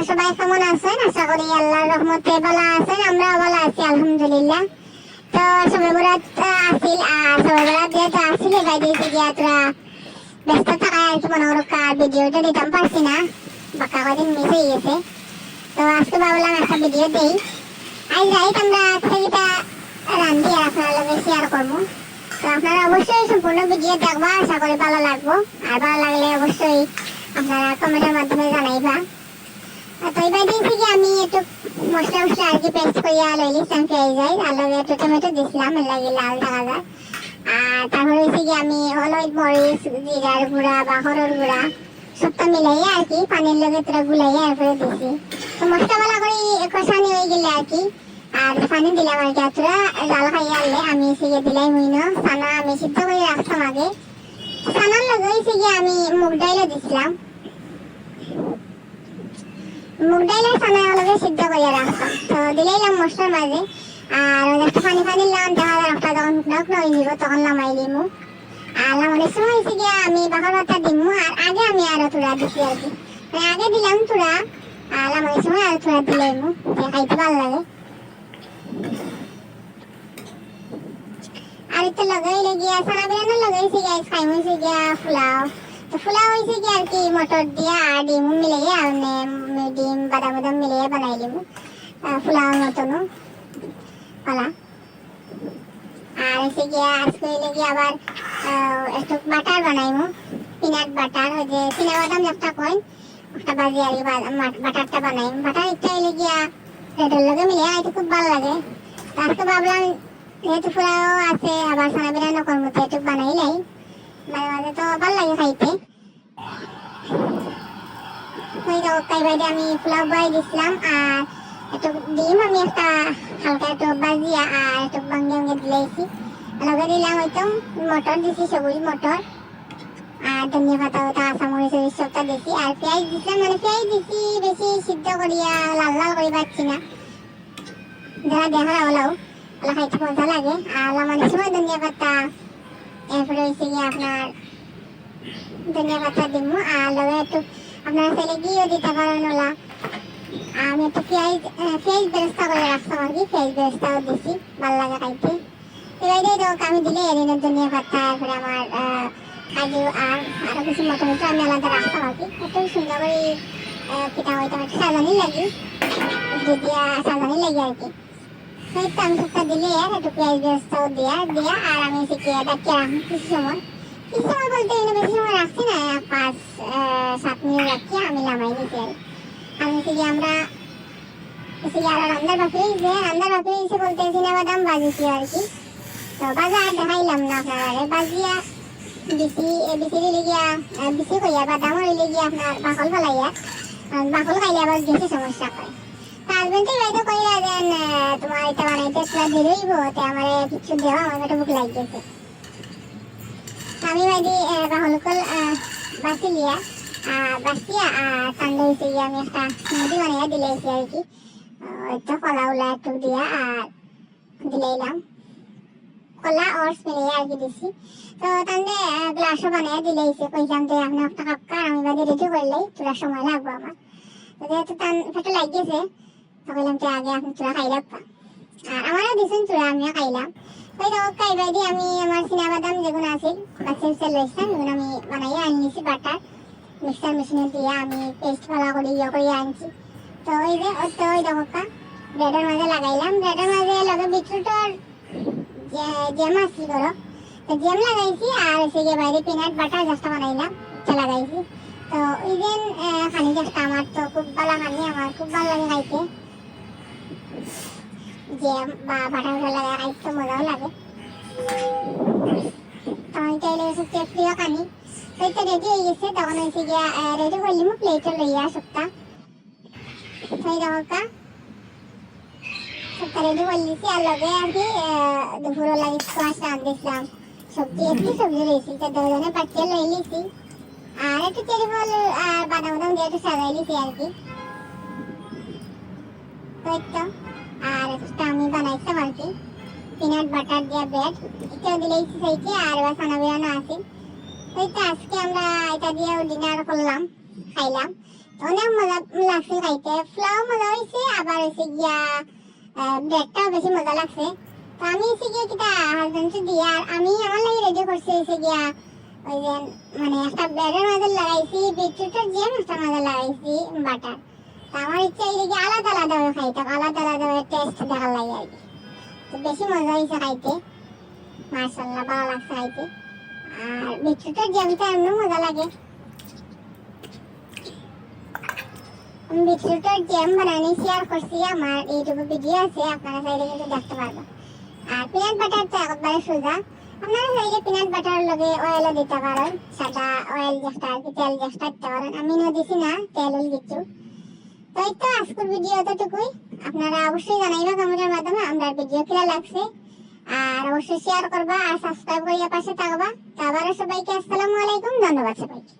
সবাই কেমন আছেন? আশা করি আল্লাহর রহমতে ভালো আছেন। আমরা ভালো আছি আলহামদুলিল্লাহ। তো সবে বরাত আসিল আর সবে বরাত যেহেতু আসিলে বাইরে গিয়া তোরা ব্যস্ত থাকায় আর কি মনে করো ভিডিওটা দিতাম পারছি না, বাক্কা কদিন মিস হয়ে গেছে। তো আজকে ভাবলাম একটা ভিডিও দেই। আজ রাইত আমরা সেটা রান্ধি আর আপনার লগে শেয়ার করবো। তো আপনারা অবশ্যই সম্পূর্ণ ভিডিও দেখবা, আশা করি ভালো লাগবো। আর ভালো লাগলে অবশ্যই আপনারা কমেন্টের মাধ্যমে জানাইবা। তো এবার দিয়েছি কি আমি একটু মশলা আর কি পেস্ট করিয়া লইলিছিলাম পেঁয়াজ আর লগে একটু টমেটো দিয়েছিলাম, এর লাগে লাল দেখা যায়। আর তারপরে হয়েছে কি আমি হলুদ মরিচ জিরার গুঁড়া বা হরুর গুঁড়া সবটা মিলাইয়া আর কি পানির লগে তোরা গুলাইয়া এরপরে দিছি। তো মশলা ভালো করে কষানি হয়ে গেলে আর কি আর পানি দিলাম আর কি। তোরা জাল খাইয়া আনলে আমি এসে দিলাই মুইনো সানা আমি সিদ্ধ করে রাখতাম আগে। সানার লগে হয়েছে কি আমি মুগ ডাইলও দিছিলাম, মুগ ডাইলের সানা লগে সিদ্ধ করে রাখতাম। তো দিলাইলাম মশলার মাঝে আর একটা পানি দিলাম, দেখা যায় একটা যখন নক হয়ে যাব তখন নামাই দিমু। আর নামানোর সময় হয়েছে গিয়া আমি বাঘা পাতা দিমু আর আগে আমি আরো তুরা দিছি আর কি, মানে আগে দিলাম তুরা আর নামানোর সময় আরো তুরা দিলাইমু, খাইতে ভালো লাগে। আর একটু লাগাইলে গিয়া সারা বেড়ানো লাগাইছে গিয়া খাইম হয়েছে গিয়া ফুলাও। তো ফুলাও হয়েছে কি আর কি মটর দিয়া আর ডিম মিলাইয়া মানে ডিম বাদাম বাদাম মিলাইয়া বানাই দিমু ফুলাওর মতনও পালা। আর এসে গিয়া আজকে এলে গিয়ে আবার একটু বাটার বানাইমু, পিনাট বাটার, ওই যে চীনা বাদাম একটা কয় একটা বাজি আর কি বাটারটা বানাইম। বাটার একটা এলে গিয়া রেডের লগে মিলিয়ে এটা খুব ভালো লাগে। আজকে ভাবলাম যেহেতু ফুলাও আছে আবার সারা বেড়ানো কর্মতে একটু বানাইলাই, মাঝে মাঝে তো ভালো লাগে খাইতে। ওই তরকারি বাইরে আমি পোলাও বয়ে দিছিলাম আর একটু ডিম আমি একটা হালকা একটু বাজিয়া আর একটু ভাঙ্গে ভাঙ্গে দিলাইছি। লগে দিলাম হয়তো মটর দিছি, সবুজ মটর আর ধনিয়া পাতা কাঁচামরিচ সবটা দিছি আর পেঁয়াজ দিছিলাম, মানে পেঁয়াজ দিছি বেশি সিদ্ধ করিয়া লাল লাল করে পাচ্ছি না, যারা দেখা ওলাও ওলা খাইতে মজা লাগে। আর লামানোর সময় ধনিয়া পাতা এরপরে হয়েছে গিয়ে আপনার ধনিয়া পাতা দিব আর লগে একটু আপনারা চাইলে ঘিও দিতে পারেন। ওলা আমি একটু পেঁয়াজ বেরেস্তা করে রাখতাম আর কি, পেঁয়াজ বেরেস্তাও দিছি, ভালো লাগে খাইতে। এবার আমি দিলে এরিনের ধনিয়া পাতা এরপরে আমার কাজু আর আরো কিছু মটর আমি আলাদা রাখতাম আর কি। একটু সুন্দর করে পিঠা হইতাম, একটু সাজানি লাগি দিয়া সাজানি লাগে আর কি। হয়তো আমি সবটা দিলে একটু পেঁয়াজ বেরেস্তাও দিয়া আর আমি শিখিয়ে ডাকিয়ে রাখি কিছু সময় বলতে বেশি সময় রাখছি না, 5-7 মিনিট রাখি আমি নামাই দিচ্ছি আর আমি আমরা রান্নার বাকি হয়েছে বলতে চীনা বাদাম বাজিছি আর কি। তো বাজা আর দেখাইলাম না আপনার বাজিয়া বেশি দিলে গিয়া বেশি কইয়া বাদাম হইলে গিয়া আপনার বাকল ফেলাইয়া, বাকল খাইলে আবার বেশি সমস্যা করে। হাজবেন্ডে বাইরে কইয়া দেন তোমার এটা বানাইতে তোরা বেরোইব, আমার কিছু দেওয়া আমার একটা বুক লাগিয়েছে। আমি বাইরে বাহলকল বাসিয়া ঠান্ডা হয়েছে গিয়ে আমি একটা মুদি বানাইয়া দিলাইছি আর কি। একটা কলা উলা একটু দিয়া আর দিলাইলাম কলা অর্স মিলিয়ে আর কি দিছি। তো তাহলে গ্লাসও বানাইয়া দিলাইছে, কইলাম যে আপনি একটা কাপকা আমি বাদে রেডি করলেই তোরা সময় লাগবো আমার। যেহেতু তান ফেটে লাগিয়েছে তো কইলাম যে আগে আপনি তোরা খাই রাখবা আর আমারও দিছেন তোরা আমিও খাইলাম। ওই তো খাইবাই দিয়ে আমি আমার চীনা বাদাম যেগুলো আছে বাচ্চা লইছিলাম এগুলো আমি বানাইয়া আনিয়েছি, বাটার মিক্সার মেশিনে দিয়ে আমি পেস্ট ভালো করে করে আনছি। তো ওই যে ওই দেখা ব্রেডের মাঝে লাগাইলাম, ব্রেডের মাঝে লগে বিটরুটের জ্যাম আসছি ধরো, তো জ্যাম লাগাইছি আর এসে গিয়ে বাইরে পিনাট বাটার জাস্ট বানাইলাম লাগাইছি। তো ওই দিন খানি জাস্ট আমার তো খুব ভালো খানি, আমার খুব ভালো লাগে খাইতে জ্যাম বা বাটার লাগাই খাইতে মজাও লাগে। তো এইটাই সবচেয়ে প্রিয় খানি। তো এটা রেডি হয়ে গেছে, তখন হয়েছে গিয়া রেডি করলিম প্লেটে লইয়া সবটা। সেই দেখা সবটা রেডি করে দিয়েছি আর লগে আর কি দুপুরে লাগে স্কোয়াশ রাঁধছিলাম, সবজি একটু সবজি রয়েছি তো দুজনে পাঠিয়ে লই লিছি আর একটু চেরি ফল আর বাদাম বাদাম দিয়ে একটু সাজাই লিছি আর কি। তো একটা আর একটা আমি বানাইতাম আর কি পিনাট বাটার দিয়ে ব্রেড এটাও দিলেইছি সেইটি আর এবার সানা বেরানো আছে। তো আজকে আমরা এটা দিয়ে ডিনার করলাম খাইলাম। অনেক মজা লাগছে খাইতে, ফ্লাও মজা হয়েছে, আবার হয়েছে গিয়া ব্রেডটাও বেশি মজা লাগছে। তো আমি হচ্ছে গিয়া কিটা হাজবেন্ডকে দিয়ে আর আমি আমার লাগে রেডি করছি হচ্ছে গিয়া ওই যে মানে একটা ব্রেডের মাঝে লাগাইছি বিটরুটের জ্যাম, একটা মাঝে লাগাইছি বাটার। তো আমার ইচ্ছা এই যে আলাদা আলাদা ভাবে খাইতাম, আলাদা আলাদা ভাবে টেস্ট দেখার লাগে আর কি। তো বেশি মজা হয়েছে খাইতে, মাশাআল্লাহ ভালো লাগছে খাইতে। আর বিটরুটের জ্যামটা এমনি মজা লাগে। আমি বিটরুটের জ্যাম বানানি শেয়ার করছি, আমার ইউটিউবে ভিডিও আছে, আপনারা চাইলে কিন্তু দেখতে পারবেন। আর পিনাট বাটার তো একবারে সোজা, আপনারা চাইলে পিনাট বাটার লগে অয়েলও দিতে পারেন, সাদা অয়েল যেটা আর কি, তেল যেটা দিতে পারেন। আমি দিছি না, তেল দিচ্ছি। তো এই তো আজকের ভিডিও এতটুকুই। আপনারা অবশ্যই জানাইবা কমেন্টের মাধ্যমে আমরা ভিডিও কেমন লাগছে, আর অবশ্যই শেয়ার করবা আর সাবস্ক্রাইব করিয়া পাশে থাকবা। তো আবারও সবাইকে আসসালামু আলাইকুম, ধন্যবাদ সবাইকে।